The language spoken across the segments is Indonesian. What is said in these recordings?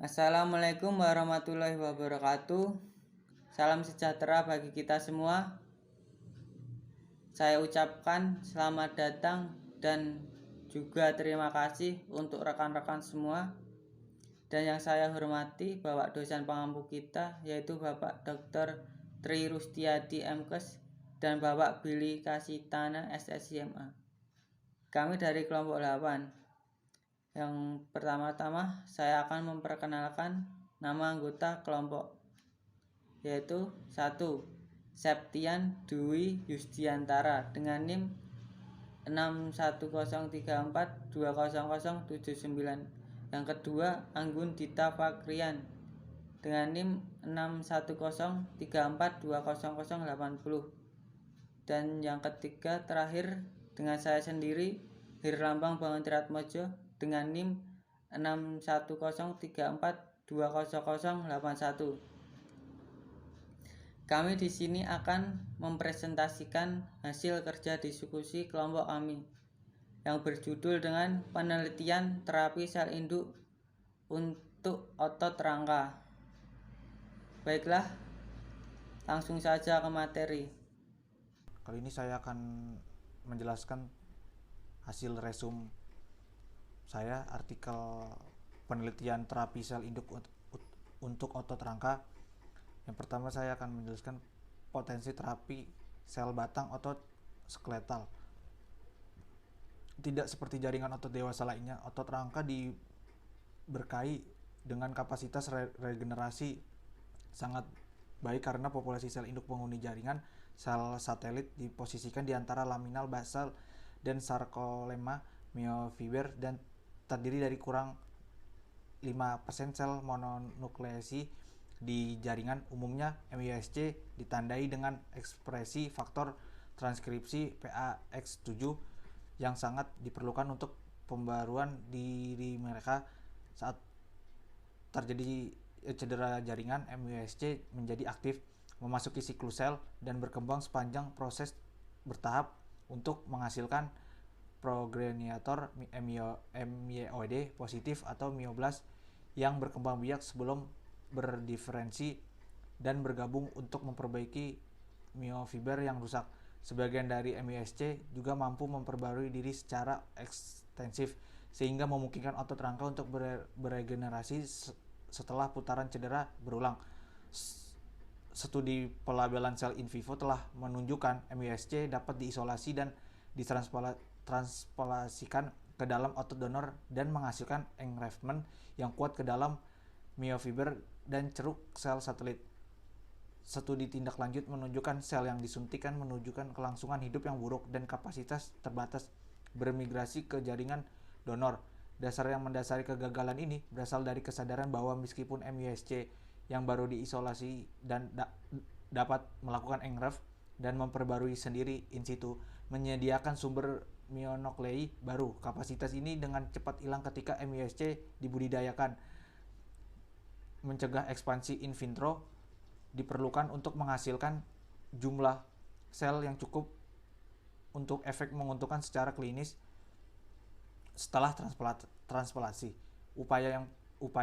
Assalamualaikum warahmatullahi wabarakatuh. Salam sejahtera bagi kita semua. Saya ucapkan selamat datang dan juga terima kasih untuk rekan-rekan semua. Dan yang saya hormati Bapak dosen pengampu kita, yaitu Bapak Dr. Tri Rustiadi MKes dan Bapak Billy Kasitana SSIMA. Kami dari kelompok 8. Yang pertama-tama saya akan memperkenalkan nama anggota kelompok, yaitu 1. Septian Dwi Yusdiantara dengan NIM 61034200079. Yang kedua, Anggun Dita Fakrian dengan NIM 61034200080. Dan yang ketiga terakhir dengan saya sendiri, Hirlambang Bangun Triatmojo dengan NIM 61034200081. Kami di sini akan mempresentasikan hasil kerja diskusi kelompok kami yang berjudul dengan penelitian terapi sel induk untuk otot rangka. Baiklah, langsung saja ke materi. Kali ini saya akan menjelaskan hasil resum saya artikel penelitian terapi sel induk untuk otot rangka. Yang pertama saya akan menjelaskan potensi terapi sel batang otot skeletal. Tidak seperti jaringan otot dewasa lainnya, otot rangka diberkahi dengan kapasitas regenerasi sangat baik karena populasi sel induk penghuni jaringan sel satelit diposisikan di antara laminal basal dan sarkolemma myofiber dan terdiri dari kurang 5% sel mononukleasi di jaringan. Umumnya MUSC ditandai dengan ekspresi faktor transkripsi PAX7 yang sangat diperlukan untuk pembaruan diri mereka. Saat terjadi cedera jaringan, MUSC menjadi aktif, memasuki siklus sel dan berkembang sepanjang proses bertahap untuk menghasilkan progenitor MYOD positif atau myoblast yang berkembang biak sebelum berdiferensi dan bergabung untuk memperbaiki myofiber yang rusak. Sebagian dari MUSC juga mampu memperbarui diri secara ekstensif sehingga memungkinkan otot rangka untuk beregenerasi setelah putaran cedera berulang. Studi pelabelan sel in vivo telah menunjukkan MUSC dapat diisolasi dan ditransplantasikan ke dalam otot donor dan menghasilkan engraftment yang kuat ke dalam myofiber dan ceruk sel satelit. Studi tindak lanjut menunjukkan sel yang disuntikan menunjukkan kelangsungan hidup yang buruk dan kapasitas terbatas bermigrasi ke jaringan donor. Dasar yang mendasari kegagalan ini berasal dari kesadaran bahwa meskipun MUSC yang baru diisolasi dan dapat melakukan engraft dan memperbarui sendiri in situ, menyediakan sumber myonuklei baru. Kapasitas ini dengan cepat hilang ketika MUSC dibudidayakan. Mencegah ekspansi in vitro diperlukan untuk menghasilkan jumlah sel yang cukup untuk efek menguntungkan secara klinis setelah transplantasi. Upaya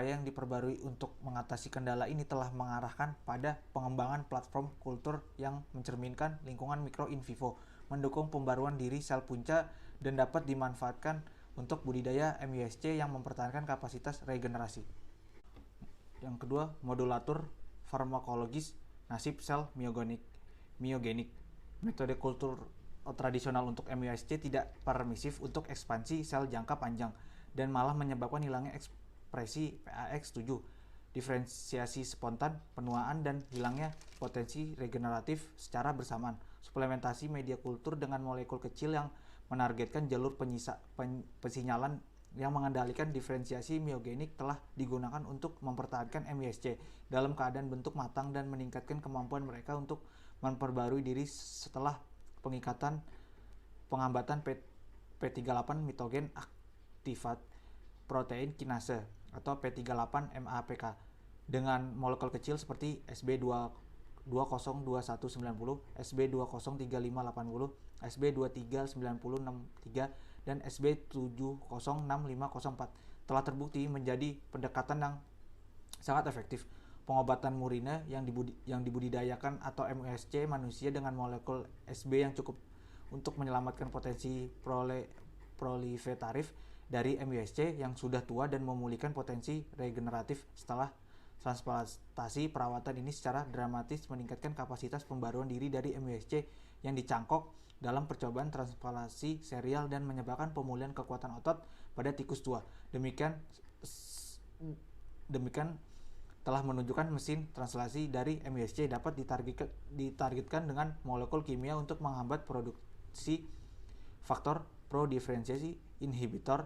yang diperbarui untuk mengatasi kendala ini telah mengarahkan pada pengembangan platform kultur yang mencerminkan lingkungan mikro in vivo, mendukung pembaruan diri sel punca dan dapat dimanfaatkan untuk budidaya MUSC yang mempertahankan kapasitas regenerasi. Yang kedua, modulator farmakologis nasib sel myogenik. Metode kultur tradisional untuk MUSC tidak permisif untuk ekspansi sel jangka panjang dan malah menyebabkan hilangnya ekspresi PAX7, diferensiasi spontan, penuaan, dan hilangnya potensi regeneratif secara bersamaan. Suplementasi media kultur dengan molekul kecil yang menargetkan jalur pensinyalan yang mengendalikan diferensiasi myogenik telah digunakan untuk mempertahankan MUSC dalam keadaan bentuk matang dan meningkatkan kemampuan mereka untuk memperbarui diri setelah penghambatan P38 mitogen aktifat protein kinase atau P38 MAPK dengan molekul kecil seperti SB202190, SB203580, SB239063 dan SB706504 telah terbukti menjadi pendekatan yang sangat efektif. Pengobatan murine yang dibudidayakan atau MUSC manusia dengan molekul SB yang cukup untuk menyelamatkan potensi proliferatif dari MUSC yang sudah tua dan memulihkan potensi regeneratif setelah transplantasi. Perawatan ini secara dramatis meningkatkan kapasitas pembaruan diri dari MUSC yang dicangkok dalam percobaan transplantasi serial dan menyebabkan pemulihan kekuatan otot pada tikus tua. Demikian telah menunjukkan mesin translasi dari MUSC dapat ditargetkan dengan molekul kimia untuk menghambat produksi faktor pro-diferensiasi inhibitor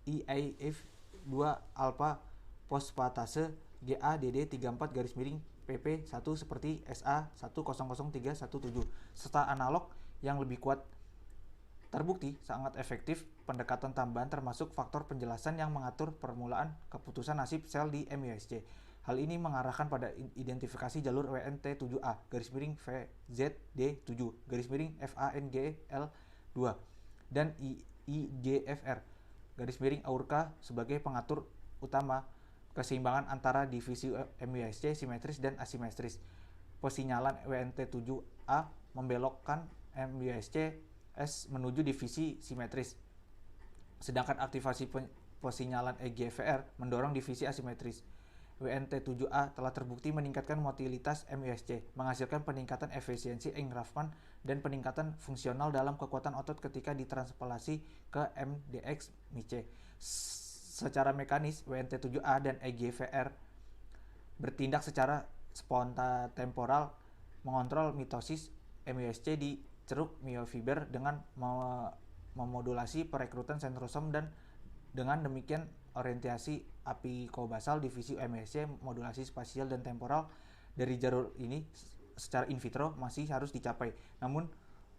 IAF2 alpha fosfatase GADD34-PP1 seperti SA100317 serta analog yang lebih kuat. Terbukti sangat efektif pendekatan tambahan termasuk faktor penjelasan yang mengatur permulaan keputusan nasib sel di MUSC. Hal ini mengarahkan pada identifikasi jalur WNT7A-VZD7-FANGL2 dan IGFR-AURCA sebagai pengatur utama keseimbangan antara divisi MUSC simetris dan asimetris. Pesinyalan WNT7A membelokkan MUSC S menuju divisi simetris, sedangkan aktivasi pesinyalan EGFR mendorong divisi asimetris. WNT7A telah terbukti meningkatkan motilitas MUSC, menghasilkan peningkatan efisiensi engraftment dan peningkatan fungsional dalam kekuatan otot ketika ditransplantasi ke MDX mice. Secara mekanis, WNT7A dan EGFR bertindak secara spontatemporal mengontrol mitosis MUSC di ceruk myofiber dengan memodulasi perekrutan sentrosom dan dengan demikian orientasi apikobasal divisi MUSC, modulasi spasial dan temporal dari jalur ini secara in vitro masih harus dicapai. Namun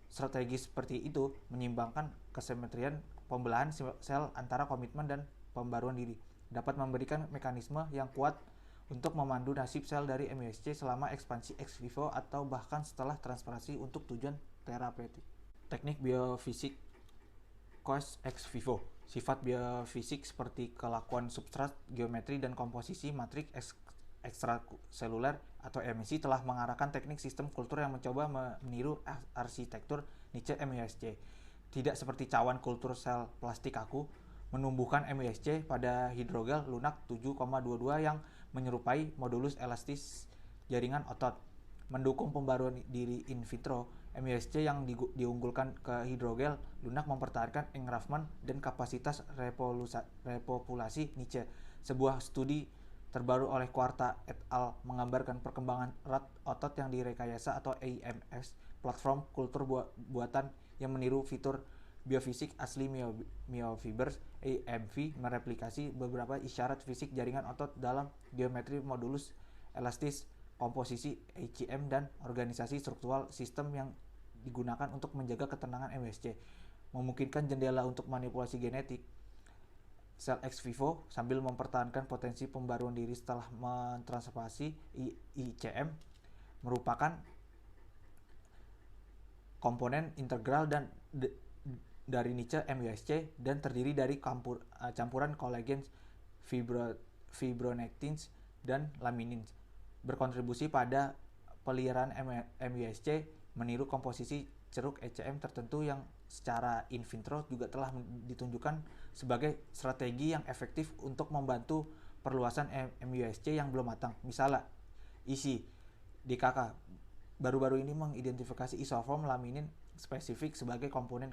strategi seperti itu menyimbangkan kesimetrian pembelahan sel antara komitmen dan pembaruan diri, dapat memberikan mekanisme yang kuat untuk memandu nasib sel dari MUSC selama ekspansi ex vivo atau bahkan setelah transplantasi untuk tujuan terapeutik. Teknik biofisik cos ex vivo. Sifat biofisik seperti kelakuan substrat, geometri, dan komposisi matriks ekstraseluler atau emisi telah mengarahkan teknik sistem kultur yang mencoba meniru arsitektur niche MUSC. Tidak seperti cawan kultur sel plastik kaku, menumbuhkan MUSC pada hidrogel lunak 7,22 yang menyerupai modulus elastis jaringan otot. Mendukung pembaruan diri in vitro, MUSC yang diunggulkan ke hidrogel lunak mempertahankan engraftment dan kapasitas repopulasi niche. Sebuah studi terbaru oleh Quarta et al. Menggambarkan perkembangan erat otot yang direkayasa atau AMS, platform kultur buatan yang meniru fitur biofisik asli myofibers. AMV mereplikasi beberapa isyarat fisik jaringan otot dalam geometri modulus elastis, komposisi HCM, dan organisasi struktural sistem yang digunakan untuk menjaga ketenangan MUSC, memungkinkan jendela untuk manipulasi genetik sel ex vivo sambil mempertahankan potensi pembaruan diri setelah mentransplantasi. ICM merupakan komponen integral dari niche MUSC dan terdiri dari campuran kolagen, fibronectins, dan laminins, berkontribusi pada peliharaan MUSC meniru komposisi ceruk ECM tertentu yang secara in vitro juga telah ditunjukkan sebagai strategi yang efektif untuk membantu perluasan MUSC yang belum matang. Misalnya, ISI DKK baru-baru ini mengidentifikasi isoform laminin spesifik sebagai komponen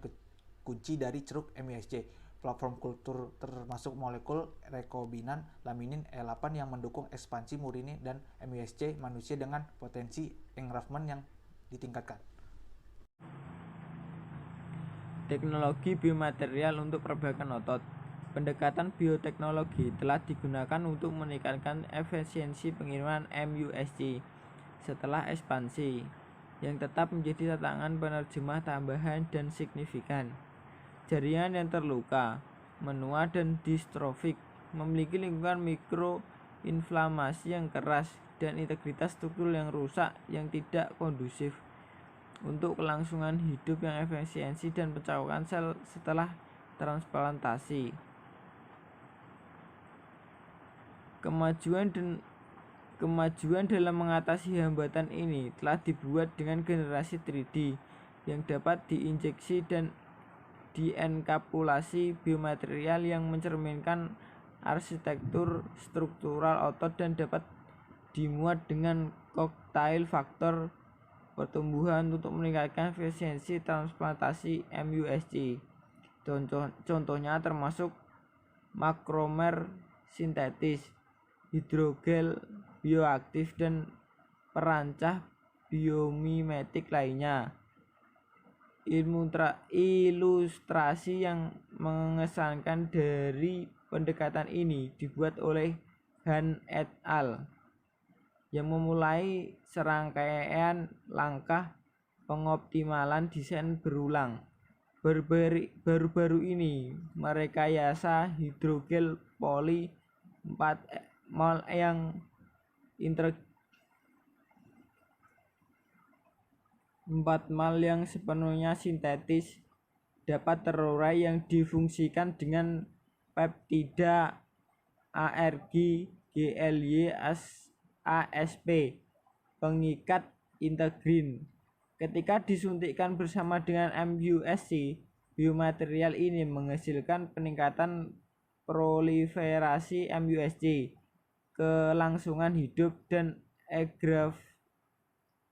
kunci dari ceruk MUSC. Platform kultur termasuk molekul rekombinan laminin E8 yang mendukung ekspansi murine dan MUSC manusia dengan potensi engraftment yang ditingkatkan. Teknologi biomaterial untuk perbaikan otot. Pendekatan bioteknologi telah digunakan untuk meningkatkan efisiensi pengiriman MUSC setelah ekspansi, yang tetap menjadi tantangan penerjemah tambahan dan signifikan. Jaringan yang terluka, menua, dan distrofik memiliki lingkungan mikroinflamasi yang keras dan integritas struktur yang rusak yang tidak kondusif untuk kelangsungan hidup yang efisiensi dan pencaukan sel setelah transplantasi. Kemajuan dalam mengatasi hambatan ini telah dibuat dengan generasi 3D yang dapat diinjeksi dan dienkapsulasi biomaterial yang mencerminkan arsitektur struktural otot dan dapat dimuat dengan koktail faktor pertumbuhan untuk meningkatkan efisiensi transplantasi MUSC. Contohnya termasuk makromer sintetis, hidrogel bioaktif, dan perancah biomimetik lainnya. Ilustrasi yang mengesankan dari pendekatan ini dibuat oleh Han et al. Yang memulai serangkaian langkah pengoptimalan desain berulang. Baru-baru ini merekayasa hidrogel poli 4 mol yang 4 mal yang sepenuhnya sintetis dapat terurai yang difungsikan dengan peptida ARG GLY ASP pengikat integrin. Ketika disuntikkan bersama dengan MUSC, biomaterial ini menghasilkan peningkatan proliferasi MUSC, kelangsungan hidup, dan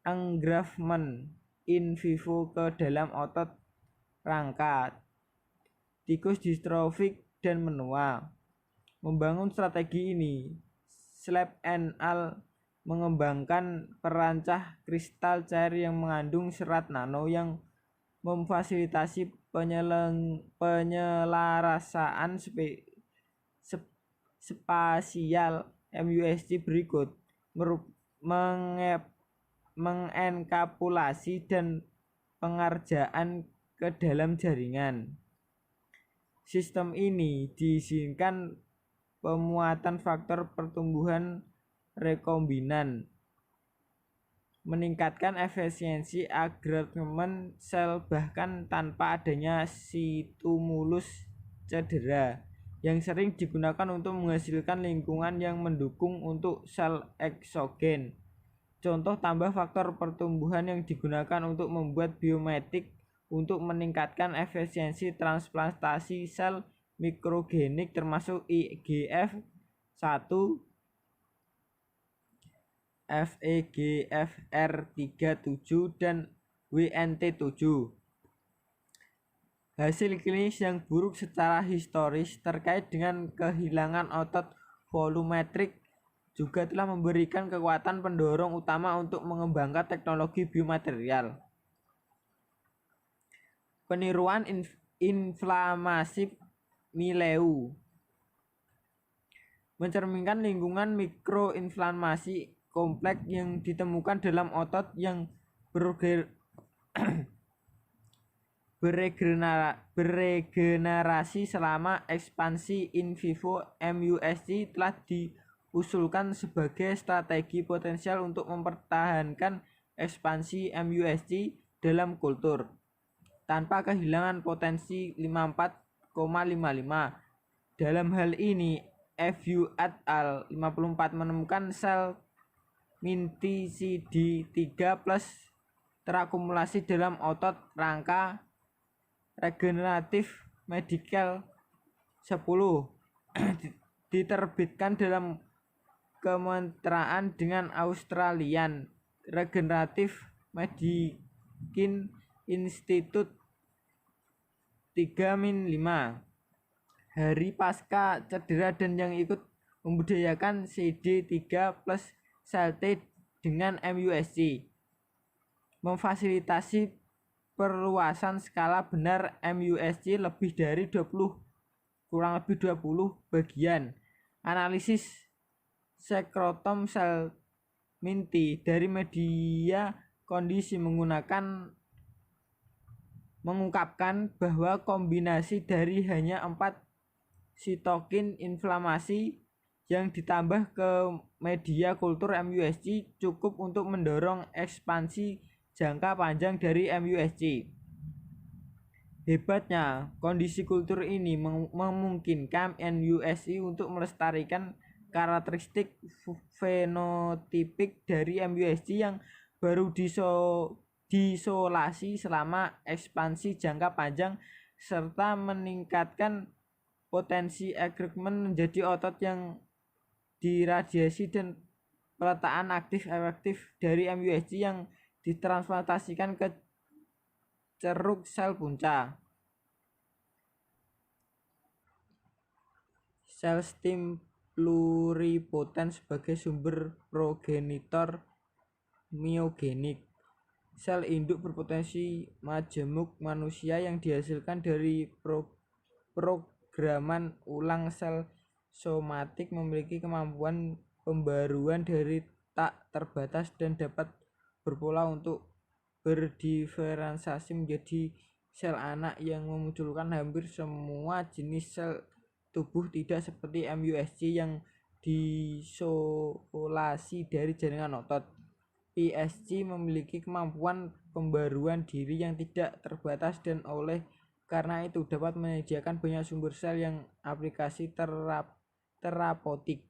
engraftment in vivo ke dalam otot rangka, tikus distrofik, dan menua. Membangun strategi ini, Slab et al. Mengembangkan perancah kristal cair yang mengandung serat nano yang memfasilitasi penyelarasaan spasial MUSC berikut: mengenkapsulasi dan pengerjaan ke dalam jaringan. Sistem ini diizinkan pemuatan faktor pertumbuhan rekombinan, meningkatkan efisiensi agrement sel bahkan tanpa adanya stimulus cedera, yang sering digunakan untuk menghasilkan lingkungan yang mendukung untuk sel eksogen. Contoh tambah faktor pertumbuhan yang digunakan untuk membuat biomimetik untuk meningkatkan efisiensi transplantasi sel mikrogenik termasuk IGF-1, FEGFR37, dan WNT7. Hasil klinis yang buruk secara historis terkait dengan kehilangan otot volumetrik juga telah memberikan kekuatan pendorong utama untuk mengembangkan teknologi biomaterial. Peniruan inflamasi mileu mencerminkan lingkungan mikroinflamasi kompleks yang ditemukan dalam otot yang beregenerasi selama ekspansi in vivo. MUSC telah diusulkan sebagai strategi potensial untuk mempertahankan ekspansi MUSC dalam kultur tanpa kehilangan potensi 54,55. Dalam hal ini, FU et al. 54 menemukan sel MINTI CD3+ terakumulasi dalam otot rangka regeneratif medical 10 diterbitkan dalam kemitraan dengan Australian Regenerative Medicine Institute 3-5 hari pasca cedera dan yang ikut membudidayakan CD3+ sel T dengan MUSC, memfasilitasi perluasan skala benar MUSC kurang lebih 20 bagian. Analisis sekrotom sel MINTI dari media kondisi mengungkapkan bahwa kombinasi dari hanya 4 sitokin inflamasi yang ditambah ke media kultur MUSC cukup untuk mendorong ekspansi jangka panjang dari MUSC. Hebatnya, kondisi kultur ini memungkinkan MUSC untuk melestarikan karakteristik fenotipik dari MUSG yang baru diisolasi selama ekspansi jangka panjang serta meningkatkan potensi engagement menjadi otot yang diradiasi dan peletaan aktif efektif dari MUSG yang ditransplantasikan ke ceruk sel punca. Sel stem pluripoten sebagai sumber progenitor myogenik. Sel induk berpotensi majemuk manusia yang dihasilkan dari programan ulang sel somatik memiliki kemampuan pembaruan dari tak terbatas dan dapat berpola untuk berdiferensiasi menjadi sel anak yang memunculkan hampir semua jenis sel tubuh, tidak seperti MUSG yang diisolasi dari jaringan otot. PSG memiliki kemampuan pembaruan diri yang tidak terbatas dan oleh karena itu dapat menyediakan banyak sumber sel yang aplikasi terapeutik.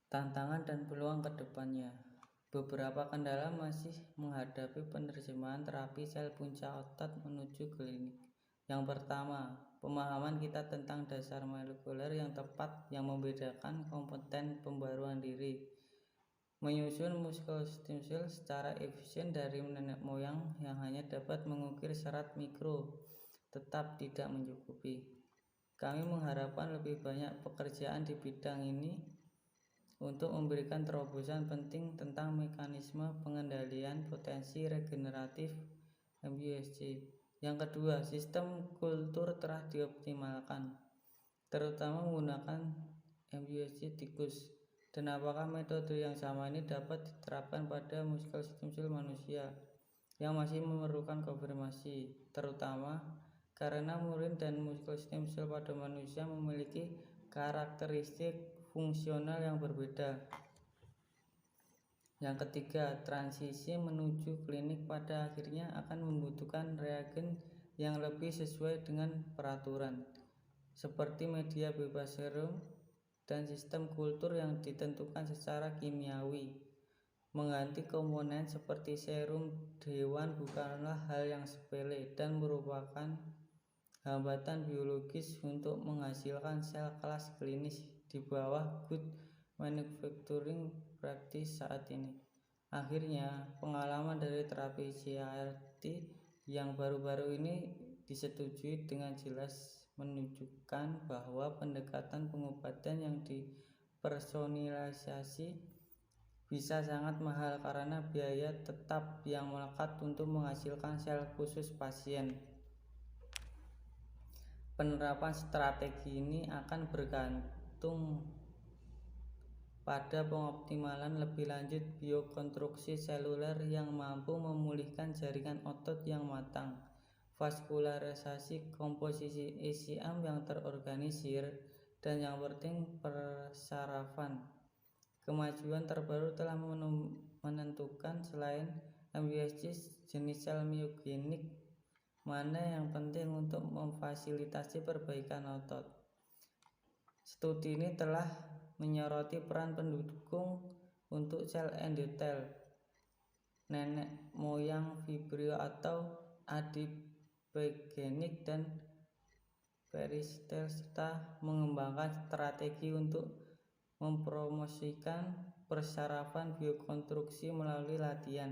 Tantangan dan peluang ke depannya. Beberapa kendala masih menghadapi penerjemahan terapi sel punca otot menuju klinik. Yang pertama, pemahaman kita tentang dasar molekuler yang tepat yang membedakan kompeten pembaruan diri. Menyusun muscle stem cell secara efisien dari nenek moyang yang hanya dapat mengukir serat mikro tetap tidak mencukupi. Kami mengharapkan lebih banyak pekerjaan di bidang ini untuk memberikan terobosan penting tentang mekanisme pengendalian potensi regeneratif MUSG. Yang kedua, sistem kultur telah dioptimalkan, terutama menggunakan MUSG tikus. Dan apakah metode yang sama ini dapat diterapkan pada muscle stem cell manusia yang masih memerlukan konfirmasi, terutama karena murin dan muscle stem cell pada manusia memiliki karakteristik fungsional yang berbeda. Yang ketiga, transisi menuju klinik pada akhirnya akan membutuhkan reagen yang lebih sesuai dengan peraturan, seperti media bebas serum dan sistem kultur yang ditentukan secara kimiawi. Mengganti komponen seperti serum hewan bukanlah hal yang sepele dan merupakan hambatan biologis untuk menghasilkan sel kelas klinis di bawah good manufacturing practice saat ini. Akhirnya, pengalaman dari terapi CAR-T yang baru-baru ini disetujui dengan jelas menunjukkan bahwa pendekatan pengobatan yang dipersonalisasi bisa sangat mahal karena biaya tetap yang melekat untuk menghasilkan sel khusus pasien. Penerapan strategi ini akan bergantung pada pengoptimalan lebih lanjut biokonstruksi seluler yang mampu memulihkan jaringan otot yang matang, vaskularisasi komposisi ECM yang terorganisir, dan yang penting persarafan. Kemajuan terbaru telah menentukan selain MUSG jenis sel myogenik mana yang penting untuk memfasilitasi perbaikan otot. Studi ini telah menyoroti peran pendukung untuk sel endotel, nenek moyang vibrio atau adipogenik dan peristel, serta mengembangkan strategi untuk mempromosikan persarafan biokonstruksi melalui latihan.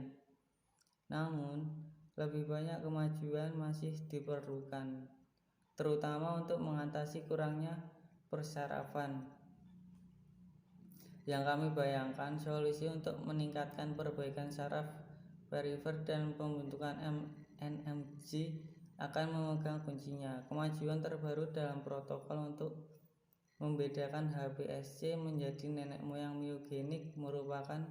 Namun, lebih banyak kemajuan masih diperlukan, terutama untuk mengatasi kurangnya persarafan. Yang kami bayangkan, solusi untuk meningkatkan perbaikan saraf perifer dan pembentukan NMG akan memegang kuncinya. Kemajuan terbaru dalam protokol untuk membedakan HBSC menjadi nenek moyang myogenik merupakan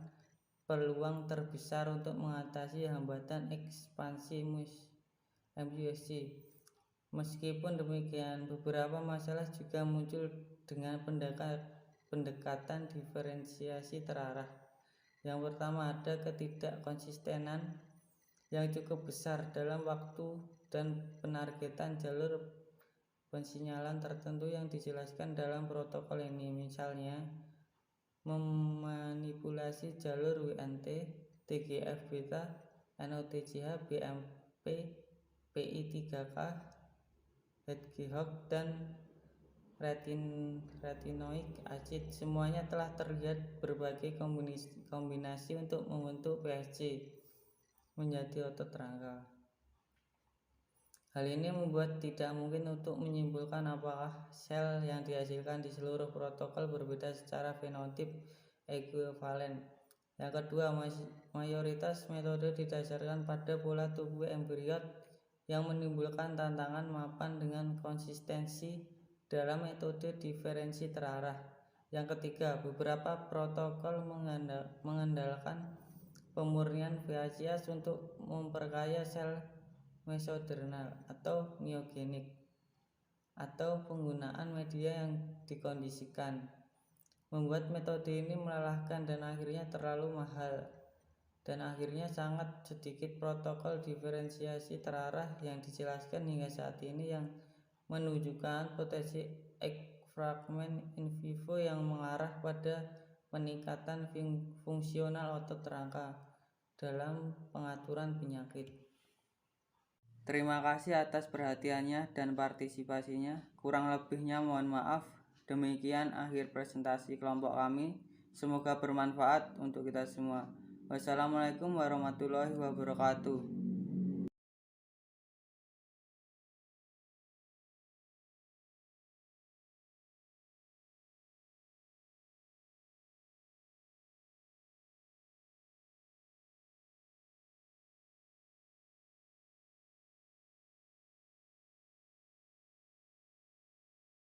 peluang terbesar untuk mengatasi hambatan ekspansi MUSG. Meskipun demikian, beberapa masalah juga muncul dengan pendekatan diferensiasi terarah. Yang pertama, ada ketidakkonsistenan yang cukup besar dalam waktu dan penargetan jalur pensinyalan tertentu yang dijelaskan dalam protokol ini, misalnya memanipulasi jalur WNT, TGF beta, NOTGH, BMP, PI3K, hedgehog, dan retinoic acid. Semuanya telah terlihat berbagai kombinasi untuk membentuk PSG menjadi otot rangka. Hal ini membuat tidak mungkin untuk menyimpulkan apakah sel yang dihasilkan di seluruh protokol berbeda secara fenotip ekuivalen. Yang kedua, mayoritas metode didasarkan pada pola tubuh embryot yang menimbulkan tantangan mapan dengan konsistensi dalam metode diferensi terarah. Yang ketiga, beberapa protokol mengandalkan pemurnian VHCase untuk memperkaya sel mesodernal atau neogenik, atau penggunaan media yang dikondisikan, membuat metode ini melelahkan dan akhirnya terlalu mahal. Dan akhirnya sangat sedikit protokol diferensiasi terarah yang dijelaskan hingga saat ini yang menunjukkan potensi egg fragment in vivo yang mengarah pada peningkatan fungsional otot rangka dalam pengaturan penyakit. Terima kasih atas perhatiannya dan partisipasinya. Kurang lebihnya mohon maaf. Demikian akhir presentasi kelompok kami. Semoga bermanfaat untuk kita semua. Wassalamualaikum warahmatullahi wabarakatuh.